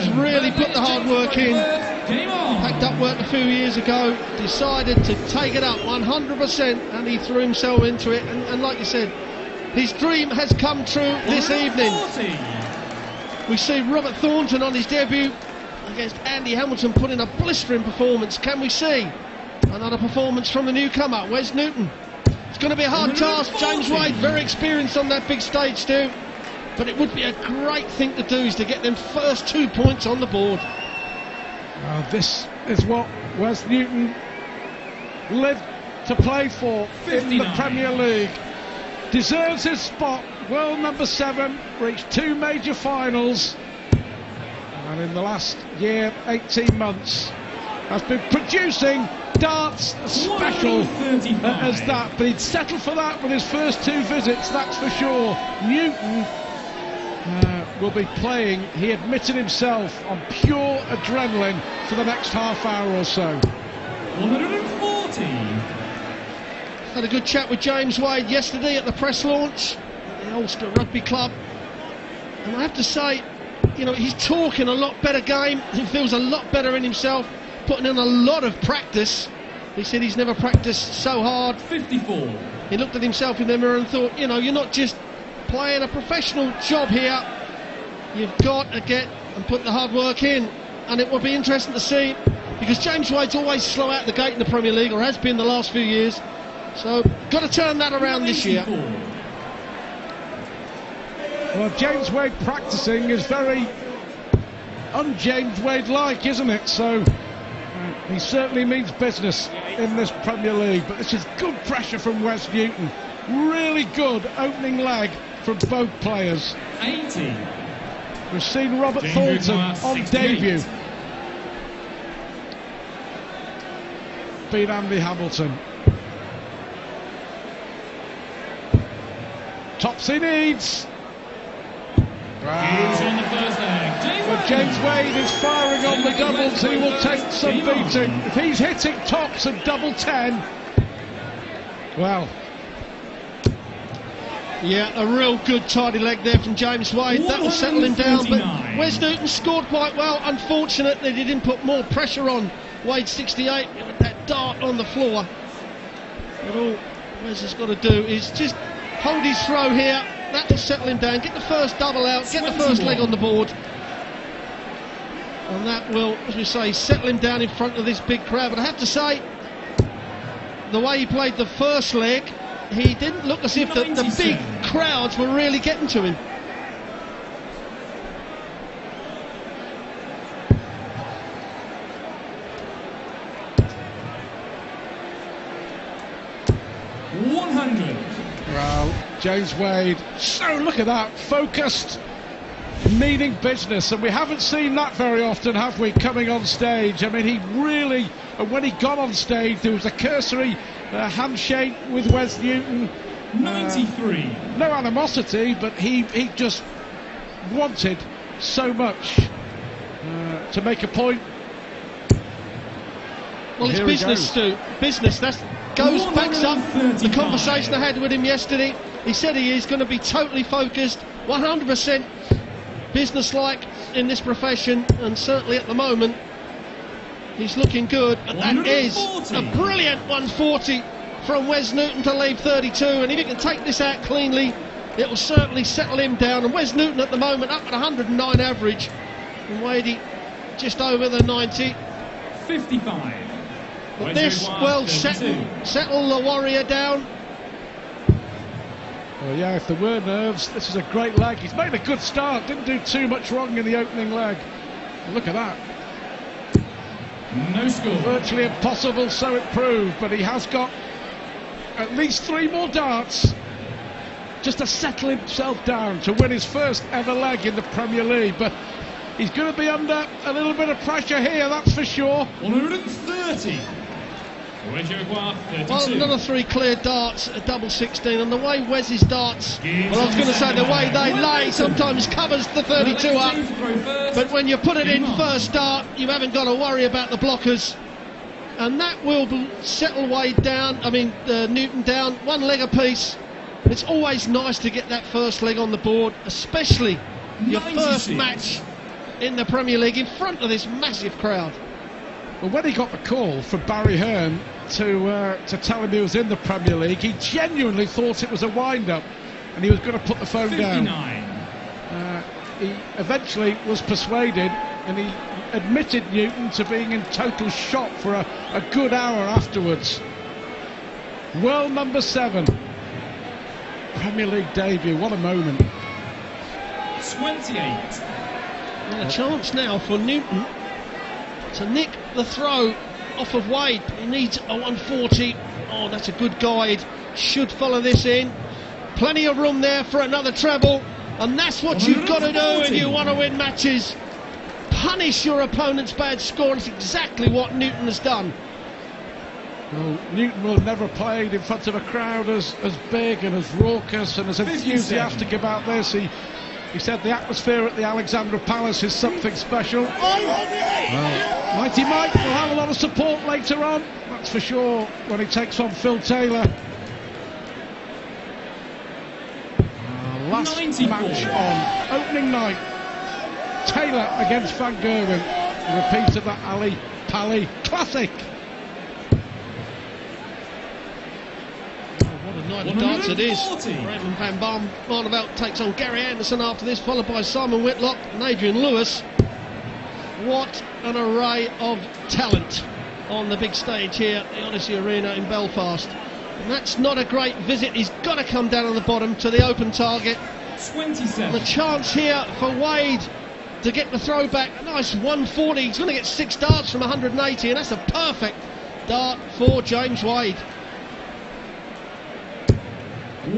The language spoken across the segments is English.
has really put the hard work in. Packed up work a few years ago, decided to take it up 100%, and he threw himself into it. And like you said, his dream has come true this evening. We see Robert Thornton on his debut against Andy Hamilton put in a blistering performance. Can we see another performance from the newcomer, Wes Newton? It's going to be a hard task. James Wade, very experienced on that big stage, Stu. But it would be a great thing to do, is to get them first 2 points on the board. This is what Wes Newton lived to play for 59. In the Premier League. Deserves his spot. World number 7, reached 2 major finals, and in the last year, 18 months, has been producing darts as special as that. But he'd settle for that with his first 2 visits, that's for sure. Newton will be playing, he admitted himself, on pure adrenaline for the next half hour or so. 140. Had a good chat with James Wade yesterday at the press launch at the Ulster Rugby Club, and I have to say, you know, he's talking a lot better game. He feels a lot better in himself, putting in a lot of practice. He said he's never practiced so hard. 54. He looked at himself in the mirror and thought, you know, you're not just playing a professional job here, you've got to get and put the hard work in. And it will be interesting to see, because James Wade's always slow out the gate in the Premier League, or has been the last few years. So, got to turn that around this year. Well, James Wade practicing is very un-James Wade-like, isn't it? So, he certainly means business in this Premier League. But this is good pressure from Wes Newton. Really good opening leg from both players. 80. We've seen Robert Thornton on debut beat Andy Hamilton. Tops he needs. Wow. On the first leg. Well, James Wade is firing on the doubles. He will take some beating. If he's hitting tops at double 10, well. Yeah, a real good tidy leg there from James Wade. That will settle him down. But Wes Newton scored quite well. Unfortunately, they didn't put more pressure on Wade 68 with that dart on the floor. But all Wes has got to do is just hold his throw here. That will settle him down. Get the first double out. Get the first leg on the board. And that will, as we say, settle him down in front of this big crowd. But I have to say, the way he played the first leg, he didn't look as if the big crowds were really getting to him. Well, James Wade, so look at that, focused, meaning business, and we haven't seen that very often, have we, coming on stage? I mean, he really, and when he got on stage, there was a cursory handshake with Wes Newton. 93. No animosity, but he just wanted so much to make a point. Well, it's business, Stu. Business. Backs up the conversation I had with him yesterday. He said he is going to be totally focused, 100% business-like in this profession, and certainly at the moment he's looking good. But that is a brilliant 140 from Wes Newton to leave 32, and if he can take this out cleanly, it will certainly settle him down. And Wes Newton at the moment up at 109 average, and Wadey just over the 90. 55. But this will settle the Warrior down. Well, yeah, if there were nerves, this is a great leg. He's made a good start, didn't do too much wrong in the opening leg. Look at that. No score. Virtually impossible, so it proved, but he has got at least 3 more darts just to settle himself down to win his first ever leg in the Premier League. But he's going to be under a little bit of pressure here, that's for sure. 130. Well, another 3 clear darts at double 16, and the way Wes's darts, well, I was going to say the way they lay sometimes covers the 32 up, but when you put it in first dart, you haven't got to worry about the blockers, and that will settle Wade down, Newton down, 1 leg apiece. It's always nice to get that first leg on the board, especially your first match in the Premier League in front of this massive crowd. Well, when he got the call from Barry Hearn to tell him he was in the Premier League, he genuinely thought it was a wind-up and he was going to put the phone 59. down. He eventually was persuaded, and he admitted Newton to being in total shock for a good hour afterwards. World number 7. Premier League debut, what a moment. 28. And a chance now for Newton to nick the throw off of Wade. He needs a 140. Oh, that's a good guide. Should follow this in. Plenty of room there for another treble. And that's what you've got to do if you want to win matches. Punish your opponent's bad score. It's exactly what Newton has done. Well, Newton will never have played in front of a crowd as big and as raucous and as enthusiastic about this. He said the atmosphere at the Alexandra Palace is something special. Well, Mighty Mike will have a lot of support later on, that's for sure, when he takes on Phil Taylor. Last 94. match on opening night, Taylor against Van Gerwen. A repeat of that Ali Pali classic. What a night of darts it is. 140. Raymond van Barneveld takes on Gary Anderson after this, followed by Simon Whitlock and Adrian Lewis. What an array of talent on the big stage here at the Odyssey Arena in Belfast. And that's not a great visit. He's got to come down on the bottom to the open target. 27. And the chance here for Wade to get the throw back. A nice 140. He's going to get 6 darts from 180, and that's a perfect dart for James Wade.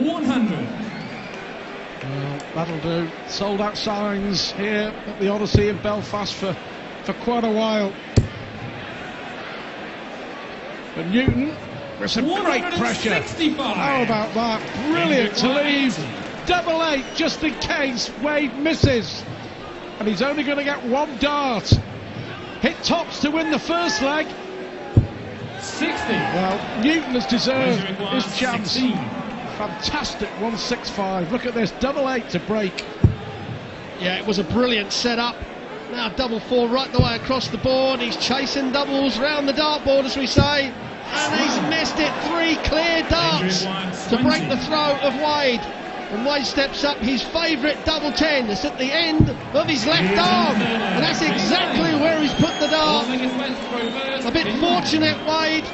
100. Well, that'll do. Sold out signs here at the Odyssey in Belfast for quite a while. But Newton with some great pressure. 165. How about that? Brilliant to leave. 88 just in case Wade misses. And he's only going to get 1 dart. Hit tops to win the first leg. 60. Well, Newton has deserved his chance. 16. Fantastic 165. Look at this, 88 to break. Yeah, it was a brilliant setup. Now double 4 right the way across the board. He's chasing doubles round the dartboard, as we say. And he's missed it. 3 clear darts to break the throw of Wade. And Wade steps up his favourite double 10. It's at the end of his left arm. And that's exactly where he's put the dart. A bit fortunate, Wade.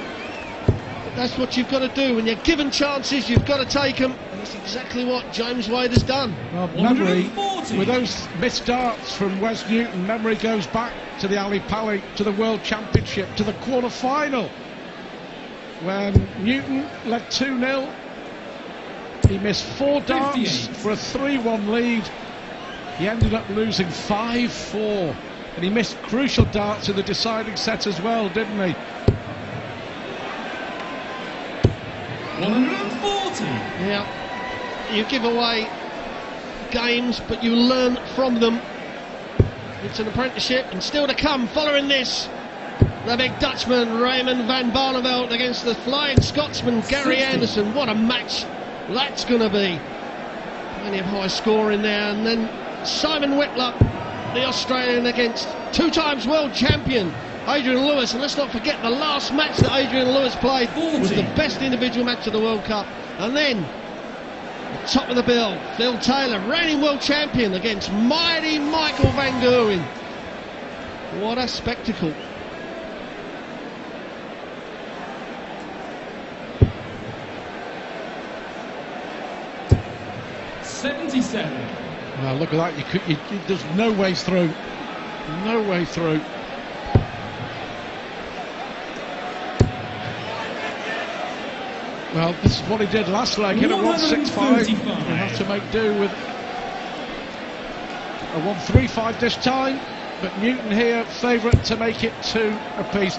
But that's what you've got to do. When you're given chances, you've got to take them. And that's exactly what James Wade has done. Well, memory, with those missed darts from Wes Newton, memory goes back to the Ali Pali, to the World Championship, to the quarter-final, when Newton led 2-0. He missed 4 darts for a 3-1 lead. He ended up losing 5-4, and he missed crucial darts in the deciding set as well, didn't he? 140. Yeah, you give away games, but you learn from them. It's an apprenticeship, and still to come following this, the big Dutchman Raymond van Barneveld against the flying Scotsman Gary 60. Anderson. What a match that's going to be. Plenty of high score in there. And then Simon Whitlock, the Australian, against 2 times world champion Adrian Lewis. And let's not forget the last match that Adrian Lewis played 40. was the best individual match of the World Cup. And then top of the bill, Phil Taylor, reigning world champion, against mighty Michael van Gerwen. What a spectacle. Well, look at that. There's no way through. No way through. Well, this is what he did last leg. Hit a 165. He'll have to make do with a 135 this time. But Newton here, favourite to make it 2 apiece.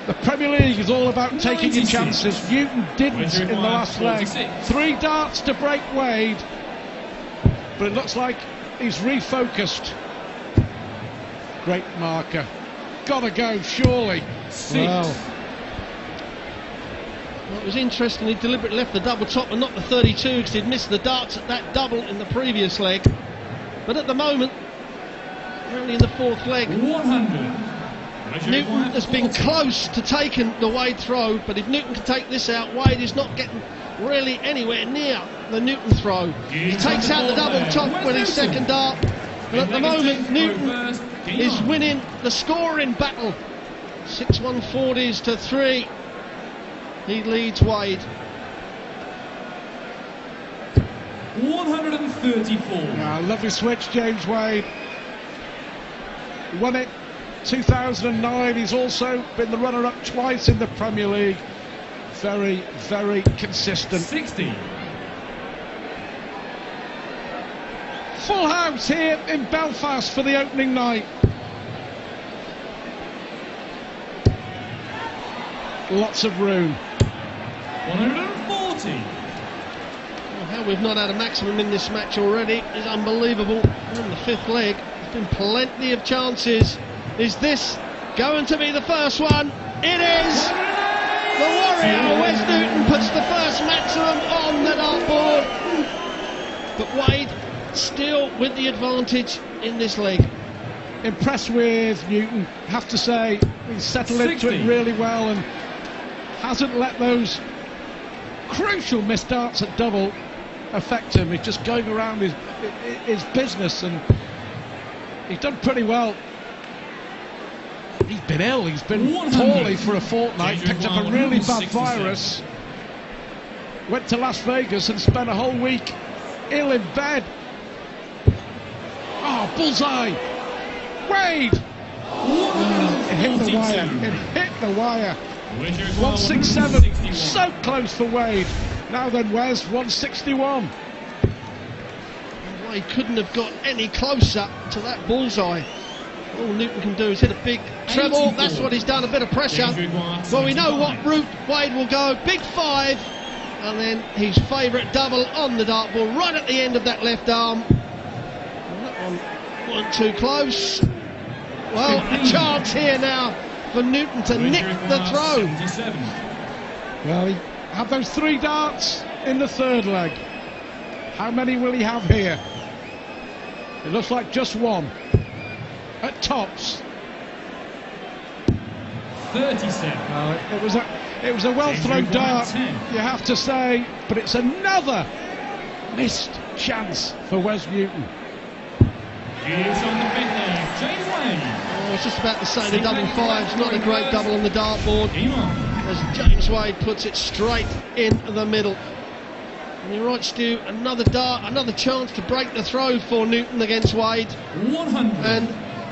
The Premier League is all about taking your chances. Newton didn't in the last leg. 3 darts to break Wade, but it looks like he's refocused. Great marker. Gotta go, surely. Well, it was interesting, he deliberately left the double top and not the 32 because he'd missed the darts at that double in the previous leg. But at the moment, early in the fourth leg. 100. Newton has been close to taking the Wade throw, but if Newton can take this out, Wade is not getting really anywhere near the Newton throw. He takes out the double top with his second dart, and at the moment Newton is winning the scoring battle. 6-140s to 3. He leads Wade. 134. Lovely switch, James Wade. Won it 2009. He's also been the runner-up twice in the Premier League. Very, very consistent. 60. Full house here in Belfast for the opening night. Lots of room. 140. How we've not had a maximum in this match already is unbelievable. We're in the fifth leg. There's been plenty of chances. Is this going to be the first one? It is! The Warrior, Wes Newton, puts the first maximum on the dartboard. But Wade still with the advantage in this leg. Impressed with Newton, have to say. He's settled into it really well and hasn't let those crucial missed darts at double affect him. He's just going around his business, and he's done pretty well. He's been ill, he's been poorly for a fortnight, picked up a really bad virus, went to Las Vegas and spent a whole week ill in bed. Oh, bullseye! Wade! It hit the wire, it hit the wire. 167, so close for Wade. Now then, Wes, 161. Wade couldn't have got any closer to that bullseye. All Newton can do is hit a big treble. That's what he's done, a bit of pressure. Well, we know what route Wade will go. Big 5, and then his favourite double on the dartboard, right at the end of that left arm. And that one wasn't too close. Well, a chance here now for Newton to nick the throw. Well, he had those 3 darts in the third leg. How many will he have here? It looks like just 1. At tops. 37. It was a well thrown dart, you have to say, but it's another missed chance for Wes Newton. Here's on the fifth leg, James Wade. I was just about to say the double 5's not a great double on the dartboard, as James Wade puts it straight in the middle. And you're right, Stu, another dart, another chance to break the throw for Newton against Wade. 100. And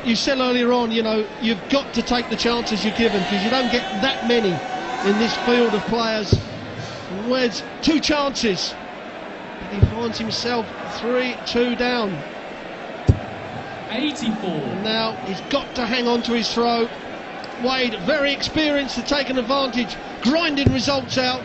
you said earlier on, you know, you've got to take the chances you're given, because you don't get that many in this field of players. And Wade's 2 chances, but he finds himself 3-2 down. 84. And now he's got to hang on to his throw. Wade, very experienced to take an advantage, grinding results out.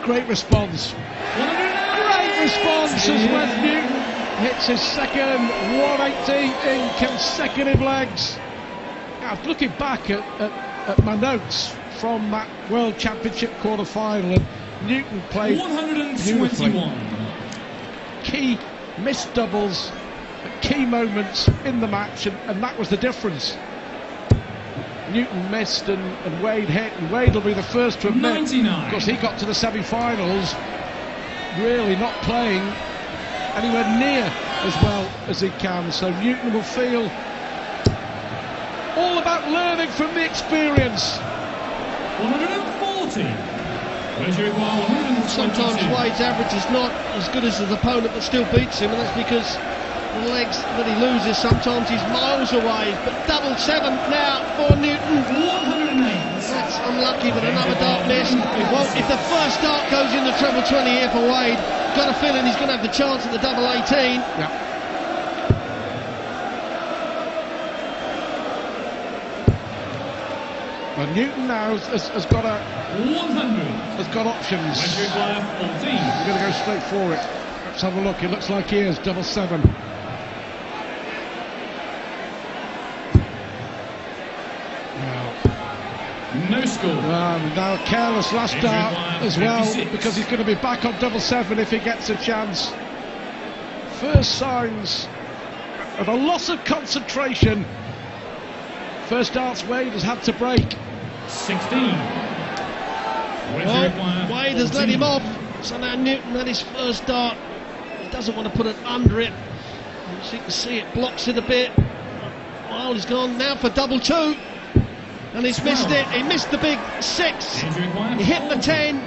Great response. Great response as Wes Newton hits his second 180 in consecutive legs. Now, looking back at my notes from that World Championship quarter-final, and Newton played 121. Key missed doubles at key moments in the match, and that was the difference. Newton missed and Wade hit, and Wade will be the first to admit, 99. because he got to the semi-finals really not playing anywhere near as well as he can. So Newton will feel all about learning from the experience. 140. Sometimes Wade's average is not as good as his opponent, but still beats him, and that's because the legs that he loses, sometimes he's miles away. But double 7 now for Newton. 108. That's unlucky, but another dart missed. Well, if the first dart goes in the treble 20 here for Wade, got a feeling he's going to have the chance at the double 18. Yeah. And Newton now has got 100. Has got options. 14. We're going to go straight for it. Let's have a look. It looks like he is double 7. No score. Now a careless last dart as well, because he's going to be back on double 7 if he gets a chance. first signs of a loss of concentration. First darts Wade has had to break. 16. Well, Wade has let him off, so now Newton had his first dart. He doesn't want to put it under it. As you can see, it blocks it a bit. Well, he's gone now for double 2, and he's missed it. He missed the big 6. He hit the 10.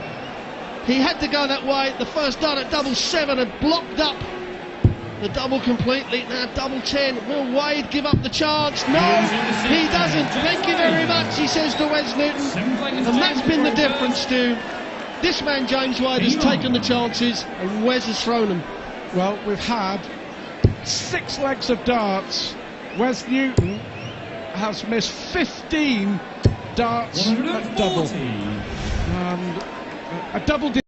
He had to go that way. The first dart at double 7 had blocked up the double completely. Now double 10. Will Wade give up the chance? No, he doesn't. Thank you very much, he says to Wes Newton. And that's been the difference, Stu. This man, James Wade, has taken the chances, and Wes has thrown them. Well, we've had 6 legs of darts. Wes Newton has missed 15 darts at double. And a double